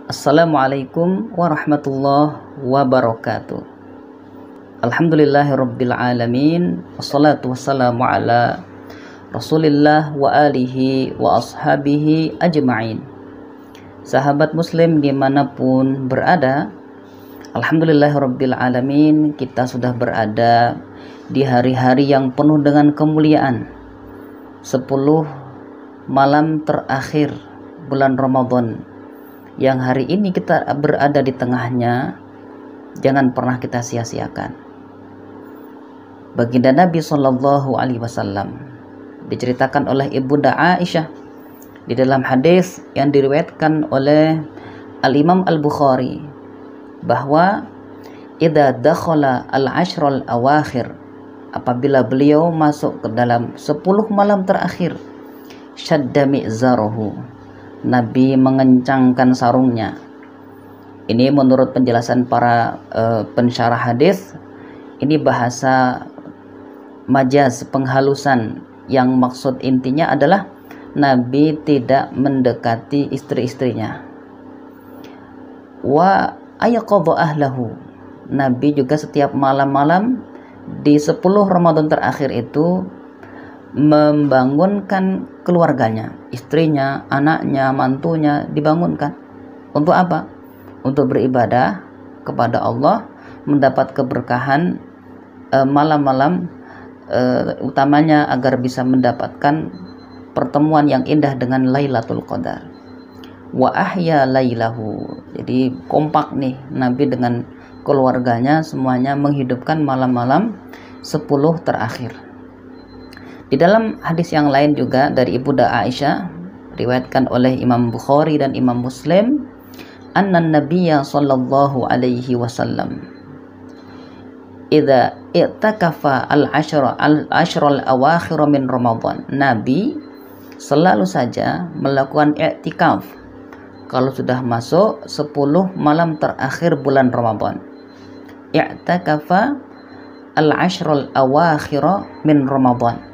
Assalamualaikum warahmatullahi wabarakatuh. Alhamdulillahirabbil alamin. Wassalatu wassalamu ala Rasulillah wa alihi wa ashabihi ajma'in. Sahabat muslim dimanapun berada, alhamdulillahirabbil alamin, kita sudah berada di hari-hari yang penuh dengan kemuliaan, 10 malam terakhir bulan Ramadan, yang hari ini kita berada di tengahnya. Jangan pernah kita sia-siakan. Baginda Nabi Shallallahu Alaihi Wasallam diceritakan oleh Ibunda Aisyah di dalam hadis yang diriwayatkan oleh Al-Imam Al-Bukhari, bahwa idza dakhala al-ashrul awakhir, apabila beliau masuk ke dalam 10 malam terakhir, syadda mi'zarahu, Nabi mengencangkan sarungnya. Ini menurut penjelasan para pensyarah hadis, ini bahasa majaz, penghalusan, yang maksud intinya adalah Nabi tidak mendekati istri-istrinya. Wa ayaqadha ahlahu, Nabi juga setiap malam-malam di 10 Ramadan terakhir itu membangunkan keluarganya, istrinya, anaknya, mantunya dibangunkan. Untuk apa? Untuk beribadah kepada Allah, mendapat keberkahan malam-malam, utamanya agar bisa mendapatkan pertemuan yang indah dengan Lailatul Qadar. Wa ahya lailahu, jadi kompak nih Nabi dengan keluarganya, semuanya menghidupkan malam-malam 10 terakhir. Di dalam hadis yang lain juga dari Ibunda Aisyah, riwayatkan oleh Imam Bukhari dan Imam Muslim, anna Nabiyya sallallahu alaihi wasallam idza i'takafa al-ashral awakhir min Ramadan, Nabi selalu saja melakukan i'tikaf kalau sudah masuk 10 malam terakhir bulan Ramadan. I'takafa al-ashral awakhir min Ramadan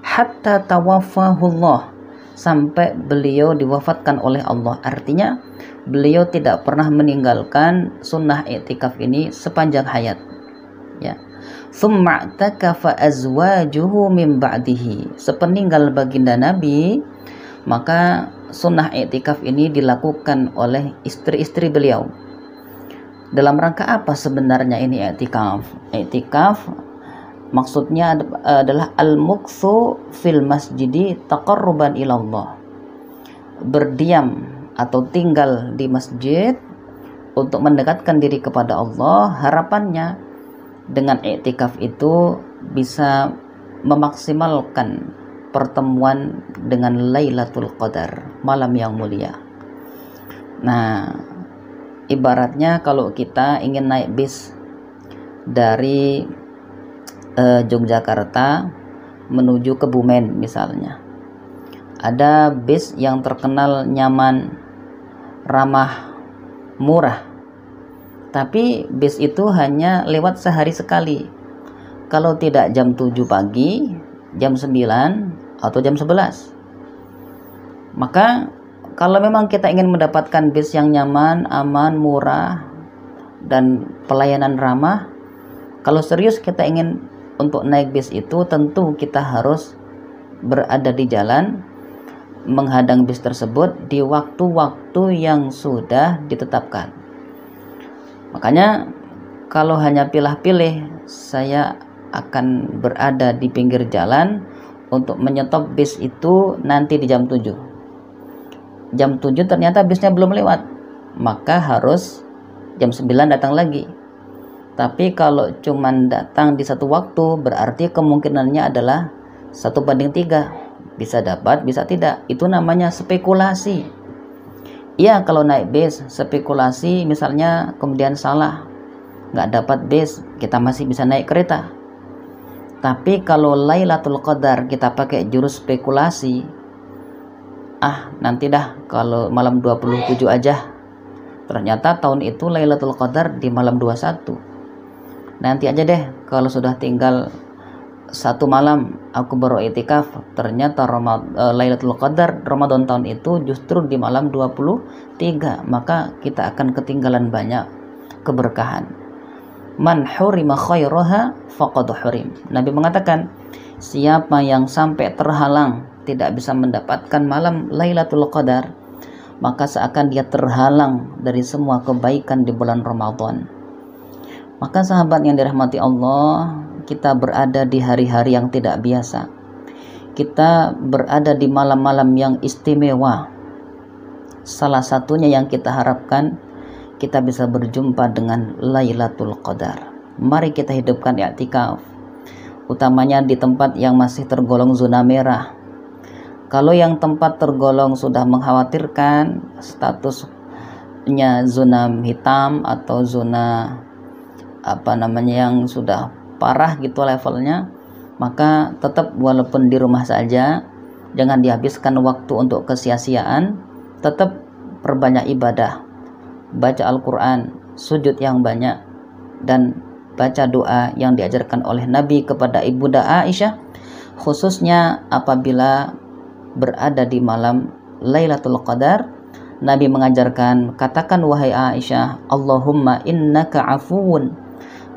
hatta tawaffahullah, sampai beliau diwafatkan oleh Allah. Artinya beliau tidak pernah meninggalkan sunnah i'tikaf ini sepanjang hayat, ya. Tsumma i'takafa azwajuhu min ba'dihi, sepeninggal baginda Nabi, maka sunnah i'tikaf ini dilakukan oleh istri-istri beliau. Dalam rangka apa sebenarnya ini i'tikaf? I'tikaf maksudnya adalah al-muktsu fil masjidi taqarruban ilallah, berdiam atau tinggal di masjid untuk mendekatkan diri kepada Allah. Harapannya dengan i'tikaf itu bisa memaksimalkan pertemuan dengan Lailatul Qadar, malam yang mulia. Nah, ibaratnya kalau kita ingin naik bis dari Yogyakarta menuju Kebumen misalnya, ada bis yang terkenal nyaman, ramah, murah, tapi bis itu hanya lewat sehari sekali, kalau tidak jam 7 pagi, jam 9 atau jam 11. Maka kalau memang kita ingin mendapatkan bis yang nyaman, aman, murah, dan pelayanan ramah, kalau serius kita ingin untuk naik bis itu, tentu kita harus berada di jalan, menghadang bis tersebut di waktu-waktu yang sudah ditetapkan. Makanya kalau hanya pilih-pilih, saya akan berada di pinggir jalan untuk menyetop bis itu nanti di jam 7. Jam 7 ternyata bisnya belum lewat, maka harus jam 9 datang lagi. Tapi kalau cuman datang di satu waktu, berarti kemungkinannya adalah 1/3. Bisa dapat, bisa tidak. Itu namanya spekulasi. Iya, kalau naik bis, spekulasi misalnya kemudian salah, nggak dapat bis, kita masih bisa naik kereta. Tapi kalau Lailatul Qadar kita pakai jurus spekulasi, nanti dah kalau malam 27 aja. Ternyata tahun itu Lailatul Qadar di malam 21. Nanti aja deh kalau sudah tinggal satu malam aku beriktikaf, ternyata Lailatul Qadar Ramadan tahun itu justru di malam 23, maka kita akan ketinggalan banyak keberkahan. Man hurima khairaha faqad hurim. Nabi mengatakan, siapa yang sampai terhalang tidak bisa mendapatkan malam Lailatul Qadar, maka seakan dia terhalang dari semua kebaikan di bulan Ramadan. Maka sahabat yang dirahmati Allah, kita berada di hari-hari yang tidak biasa. Kita berada di malam-malam yang istimewa. Salah satunya yang kita harapkan, kita bisa berjumpa dengan Lailatul Qadar. Mari kita hidupkan i'tikaf, utamanya di tempat yang masih tergolong zona merah. Kalau yang tempat tergolong sudah mengkhawatirkan, statusnya zona hitam atau zona yang sudah parah gitu levelnya, maka tetap walaupun di rumah saja, jangan dihabiskan waktu untuk kesia-siaan, tetap perbanyak ibadah, baca Al-Quran, sujud yang banyak, dan baca doa yang diajarkan oleh Nabi kepada Ibunda Aisyah, khususnya apabila berada di malam Lailatul Qadar. Nabi mengajarkan, katakan wahai Aisyah, Allahumma innaka afuun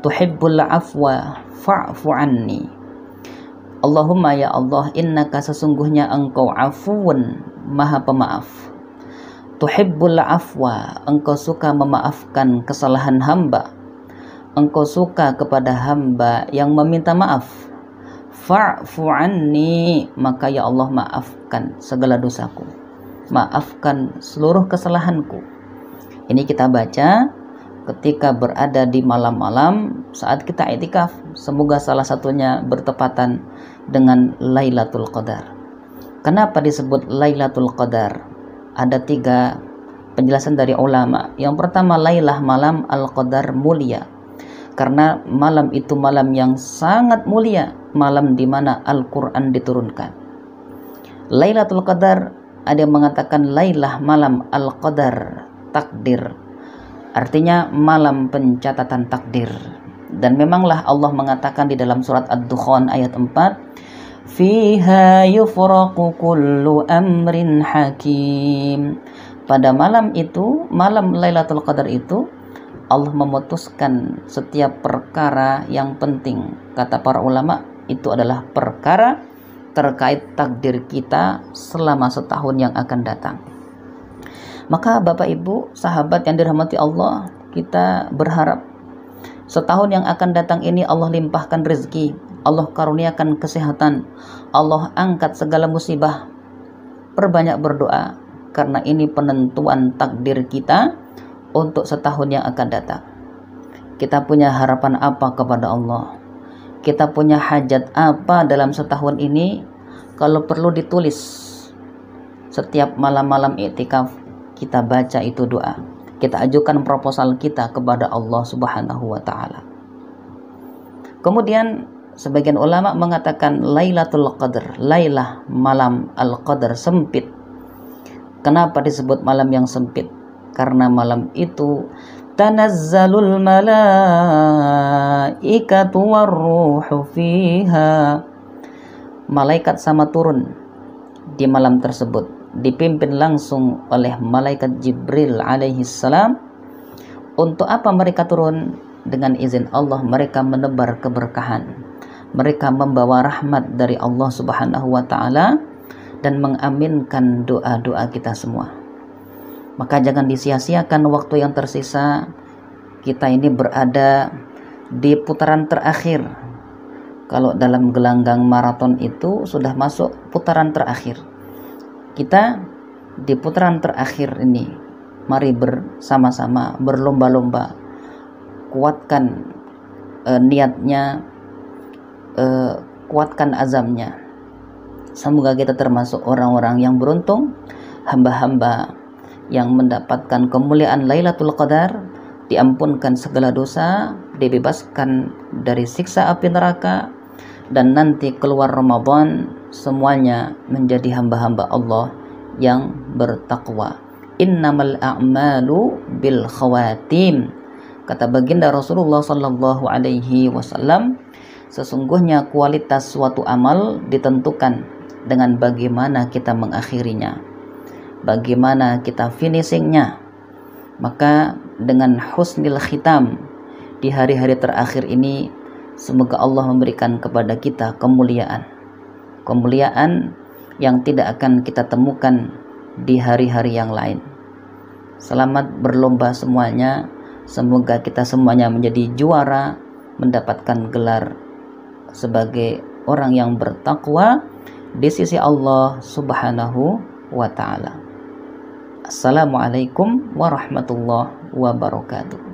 tuhibbul afwa fa'fu anni. Allahumma ya Allah, innaka sesungguhnya engkau afuun, maha pemaaf, tuhibbul afwa, engkau suka memaafkan kesalahan hamba, engkau suka kepada hamba yang meminta maaf. Fa'fu anni, maka ya Allah maafkan segala dosaku, maafkan seluruh kesalahanku. Ini kita baca ketika berada di malam-malam saat kita i'tikaf. Semoga salah satunya bertepatan dengan Lailatul Qadar. Kenapa disebut Lailatul Qadar? Ada 3 penjelasan dari ulama. Yang pertama, Lailah, malam Al-Qadar, mulia, karena malam itu malam yang sangat mulia, malam di mana Al-Quran diturunkan. Lailatul Qadar, ada yang mengatakan Lailah, malam Al-Qadar, takdir, artinya malam pencatatan takdir. Dan memanglah Allah mengatakan di dalam surat Ad-Dukhan ayat 4, fiha yufraqu kullu amrin hakim. Pada malam itu, malam Lailatul Qadar itu, Allah memutuskan setiap perkara yang penting. Kata para ulama, itu adalah perkara terkait takdir kita selama setahun yang akan datang. Maka Bapak Ibu, sahabat yang dirahmati Allah, kita berharap setahun yang akan datang ini Allah limpahkan rezeki, Allah karuniakan kesehatan, Allah angkat segala musibah. Perbanyak berdoa, karena ini penentuan takdir kita untuk setahun yang akan datang. Kita punya harapan apa kepada Allah? Kita punya hajat apa dalam setahun ini? Kalau perlu ditulis. Setiap malam-malam i'tikaf kita baca itu doa. Kita ajukan proposal kita kepada Allah Subhanahu wa taala. Kemudian sebagian ulama mengatakan Lailatul Qadar, Lailah, malam Al-Qadar, sempit. Kenapa disebut malam yang sempit? Karena malam itu tanazzalul malaikatu warruhu fiha. Malaikat sama turun di malam tersebut, dipimpin langsung oleh malaikat Jibril alaihi salam. Untuk apa mereka turun? Dengan izin Allah mereka menebar keberkahan. Mereka membawa rahmat dari Allah Subhanahu wa taala dan mengaminkan doa-doa kita semua. Maka jangan disia-siakan waktu yang tersisa. Kita ini berada di putaran terakhir. Kalau dalam gelanggang maraton itu sudah masuk putaran terakhir. Kita di putaran terakhir ini, mari bersama-sama berlomba-lomba. Kuatkan niatnya, kuatkan azamnya. Semoga kita termasuk orang-orang yang beruntung, hamba-hamba yang mendapatkan kemuliaan Lailatul Qadar, diampunkan segala dosa, dibebaskan dari siksa api neraka, dan nanti keluar Ramadan semuanya menjadi hamba-hamba Allah yang bertakwa. Innamal a'malu bil khawatim. Kata baginda Rasulullah sallallahu alaihi wasallam, Sesungguhnya kualitas suatu amal ditentukan dengan bagaimana kita mengakhirinya, bagaimana kita finishingnya. Maka dengan husnil khitam di hari-hari terakhir ini, semoga Allah memberikan kepada kita kemuliaan yang tidak akan kita temukan di hari-hari yang lain. Selamat berlomba semuanya. Semoga kita semuanya menjadi juara, mendapatkan gelar sebagai orang yang bertakwa di sisi Allah Subhanahu wa ta'ala. Assalamualaikum warahmatullahi wabarakatuh.